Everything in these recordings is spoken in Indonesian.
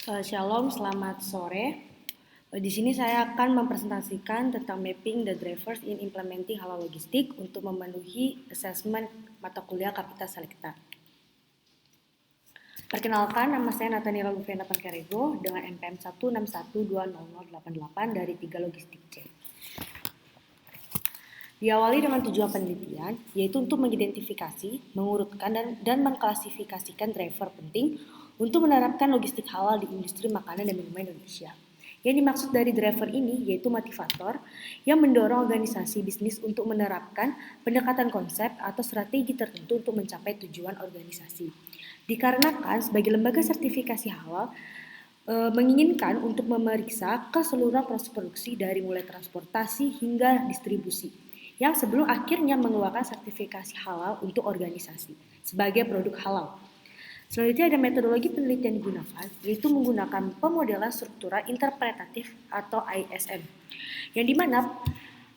Shalom, selamat sore. Di sini saya akan mempresentasikan tentang mapping the drivers in implementing halal logistik untuk memenuhi assessment mata kuliah Kapita Selecta. Perkenalkan, nama saya Nathaniela Luvena Pancarego dengan NPM 1612088 dari 3 Logistik C. Diawali dengan tujuan penelitian, yaitu untuk mengidentifikasi, mengurutkan, dan mengklasifikasikan driver penting untuk menerapkan logistik halal di industri makanan dan minuman Indonesia. Yang dimaksud dari driver ini yaitu motivator yang mendorong organisasi bisnis untuk menerapkan pendekatan konsep atau strategi tertentu untuk mencapai tujuan organisasi. Dikarenakan sebagai lembaga sertifikasi halal menginginkan untuk memeriksa keseluruhan proses produksi dari mulai transportasi hingga distribusi yang sebelum akhirnya mengeluarkan sertifikasi halal untuk organisasi sebagai produk halal. Selanjutnya ada metodologi penelitian digunakan, yaitu menggunakan pemodelan struktural interpretatif atau ISM, yang dimana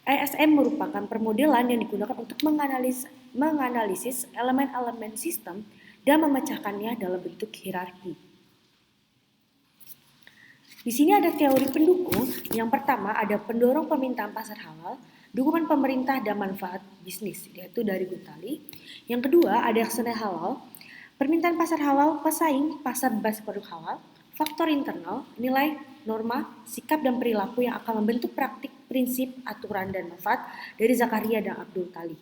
ISM merupakan permodelan yang digunakan untuk menganalisis elemen-elemen sistem dan memecahkannya dalam bentuk hierarki. Di sini ada teori pendukung. Yang pertama ada pendorong permintaan pasar halal, dukungan pemerintah dan manfaat bisnis, yaitu dari Guttali. Yang kedua ada eksternal halal, permintaan pasar halal, pesaing, pasar berbasis produk halal, faktor internal, nilai, norma, sikap dan perilaku yang akan membentuk praktik, prinsip, aturan dan manfaat dari Zakaria dan Abdul Tali.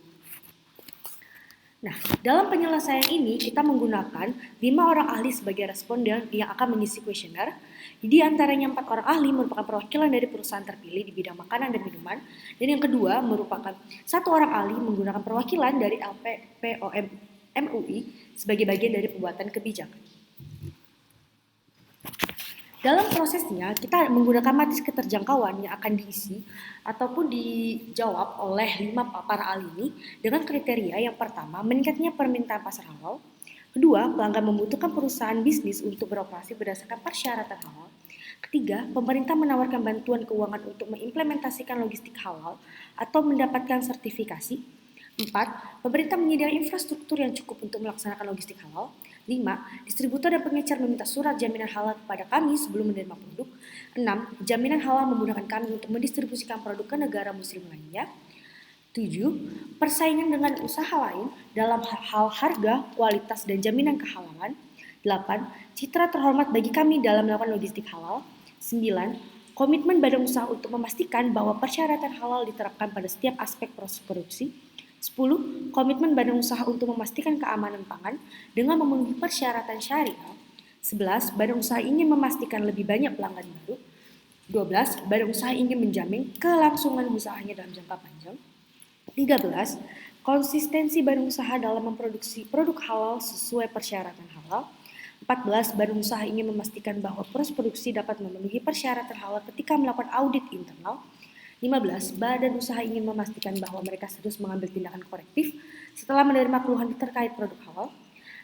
Nah, dalam penyelesaian ini kita menggunakan 5 orang ahli sebagai responden yang akan mengisi kuesioner. Di antaranya 4 orang ahli merupakan perwakilan dari perusahaan terpilih di bidang makanan dan minuman, dan yang kedua merupakan 1 orang ahli menggunakan perwakilan dari LPPOM MUI sebagai bagian dari pembuatan kebijakan. Dalam prosesnya, kita menggunakan matriks keterjangkauan yang akan diisi ataupun dijawab oleh 5 para ahli ini dengan kriteria yang pertama, meningkatnya permintaan pasar halal. Kedua, pelanggan membutuhkan perusahaan bisnis untuk beroperasi berdasarkan persyaratan halal. Ketiga, pemerintah menawarkan bantuan keuangan untuk mengimplementasikan logistik halal atau mendapatkan sertifikasi. 4. Pemerintah menyediakan infrastruktur yang cukup untuk melaksanakan logistik halal. 5. Distributor dan pengecer meminta surat jaminan halal kepada kami sebelum menerima produk. 6. Jaminan halal memudahkan kami untuk mendistribusikan produk ke negara muslim lainnya. 7. Persaingan dengan usaha lain dalam hal harga, kualitas, dan jaminan kehalalan. 8. Citra terhormat bagi kami dalam melakukan logistik halal. 9. Komitmen badan usaha untuk memastikan bahwa persyaratan halal diterapkan pada setiap aspek proses produksi. 10. Komitmen badan usaha untuk memastikan keamanan pangan dengan memenuhi persyaratan syariah. 11. Badan usaha ingin memastikan lebih banyak pelanggan baru. 12. Badan usaha ingin menjamin kelangsungan usahanya dalam jangka panjang. 13. Konsistensi badan usaha dalam memproduksi produk halal sesuai persyaratan halal. 14. Badan usaha ingin memastikan bahwa proses produksi dapat memenuhi persyaratan halal ketika melakukan audit internal. 15. Badan usaha ingin memastikan bahwa mereka serius mengambil tindakan korektif setelah menerima keluhan terkait produk halal.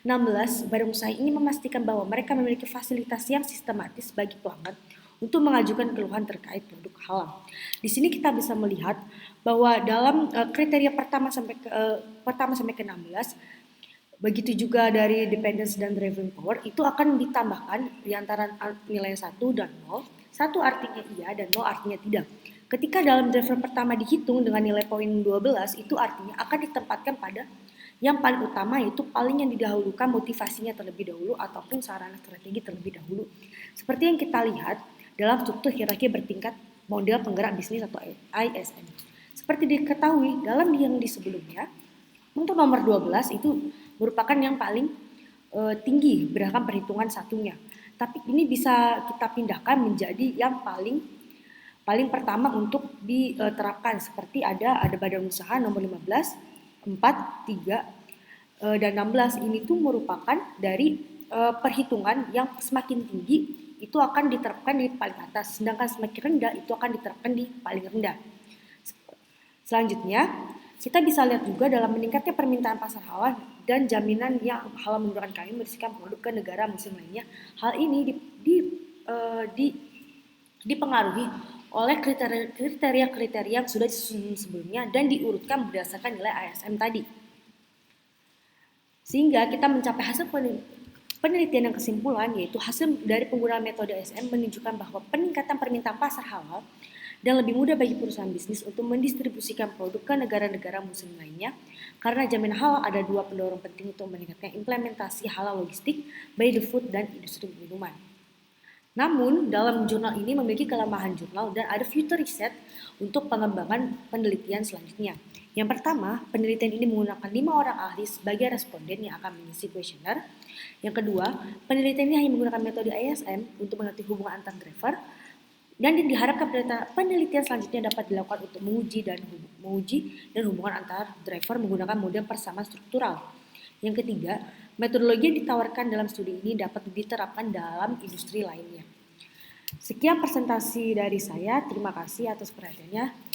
16. Badan usaha ingin memastikan bahwa mereka memiliki fasilitas yang sistematis bagi pelanggan untuk mengajukan keluhan terkait produk halal. Di sini kita bisa melihat bahwa dalam kriteria pertama sampai ke 16, begitu juga dari dependence dan driving power itu akan ditambahkan di antara nilai 1 dan 0. 1 artinya iya dan 0 artinya tidak. Ketika dalam driver pertama dihitung dengan nilai poin 12, itu artinya akan ditempatkan pada yang paling utama, yaitu paling yang didahulukan motivasinya terlebih dahulu ataupun sarana strategi terlebih dahulu. Seperti yang kita lihat dalam struktur hierarki bertingkat model penggerak bisnis atau ISM. Seperti diketahui dalam yang di sebelumnya, untuk nomor 12 itu merupakan yang paling tinggi berdasarkan perhitungan satunya. Tapi ini bisa kita pindahkan menjadi yang paling pertama untuk diterapkan, seperti ada badan usaha nomor 15, 4, 3, dan 16. Ini tuh merupakan dari perhitungan yang semakin tinggi itu akan diterapkan di paling atas, sedangkan semakin rendah itu akan diterapkan di paling rendah. Selanjutnya, kita bisa lihat juga dalam meningkatnya permintaan pasar halal dan jaminan yang halal menggunakan kami membersihkan produk ke negara muslim lainnya. Hal ini dipengaruhi oleh kriteria-kriteria yang sudah disusun sebelumnya dan diurutkan berdasarkan nilai ISM tadi. Sehingga kita mencapai hasil Penelitian dan kesimpulan yaitu hasil dari penggunaan metode ASM menunjukkan bahwa peningkatan permintaan pasar halal dan lebih mudah bagi perusahaan bisnis untuk mendistribusikan produk ke negara-negara muslim lainnya karena jaminan halal ada dua pendorong penting untuk meningkatkan implementasi halal logistik by the food dan industri minuman. Namun, dalam jurnal ini memiliki kelemahan jurnal dan ada future riset untuk pengembangan penelitian selanjutnya. Yang pertama, penelitian ini menggunakan 5 orang ahli sebagai responden yang akan mengisi kuesioner. Yang kedua, penelitian ini hanya menggunakan metode ASM untuk mengerti hubungan antar driver. Dan diharapkan penelitian selanjutnya dapat dilakukan untuk menguji dan hubungan antar driver menggunakan model persamaan struktural. Yang ketiga, metodologi yang ditawarkan dalam studi ini dapat diterapkan dalam industri lainnya. Sekian presentasi dari saya, terima kasih atas perhatiannya.